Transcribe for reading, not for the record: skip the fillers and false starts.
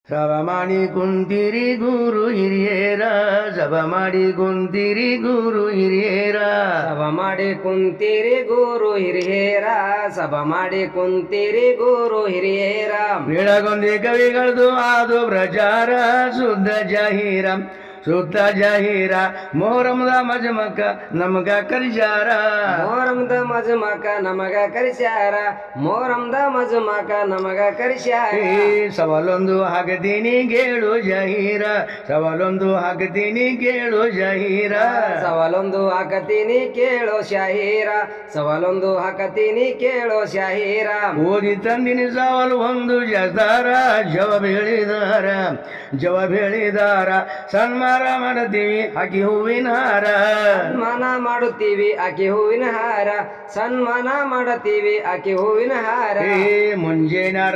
ಸವ ಮಾಡಿ ಕುಂತಿರಿ ಗುರು ಹಿರಿಯರ ಸಭ ಮಾಡಿ ಕುಂತಿರಿ ಗುರು ಹಿರಿಯರ ಸಭ ಮಾಡಿ ಕುಂತೀರಿ ಗುರು ಹಿರಿಯರ ಸಭ ಮಾಡಿ ಕುಂತೀರಿ ಗುರು ಹಿರಿಯರ ಬೆಳಗೊಂದಿ ಕವಿಗಳದು ಆದು ಪ್ರಚಾರ ಶುದ್ಧ ಜಾಹೀರ ಶುದ್ಧ ಜಾಹೀರ ಮೊಹರಂದ ಮಜಮಕ ನಮಗ ಕರಿಸಾರ ಮೋರಂದ ಮಜಮಕ ನಮಗ ಕರಿಸ್ಯಾರ ಮೋರಂದ ಮಜಮಕ ನಮಗ ಕರಿಸ್ಯಾರ ಸವಾಲೊಂದು ಹಾಕತೀನಿ ಕೇಳು ಜಾಹೀರ ಸವಾಲೊಂದು ಹಾಕತೀನಿ ಕೇಳು ಜಾಹೀರ ಸವಾಲೊಂದು ಹಾಕತೀನಿ ಕೇಳೋ ಶಾಹೀರ ಸವಾಲೊಂದು ಹಾಕತೀನಿ ಕೇಳೋ ಶಾಹೀರ ಓದಿ ತಂದಿನಿ ಸವಾಲು ಒಂದು ಜಸ್ದಾರ ಜವಾಬ್ ಹೇಳಿದಾರ ಸನ್ಮಾನ ಮಾಡ್ತೀವಿ ಆಕಿ ಹೂವಿನ ಹಾರ ಸನ್ಮಾನ ಮಾಡುತ್ತೀವಿ ಆಕೆ ಹೂವಿನ ಹಾರ ಸನ್ಮಾನ ಮಾಡುತ್ತೀವಿ ಆಕೆ ಹೂವಿನ ಹಾರ ಮುಂಜಾನೆ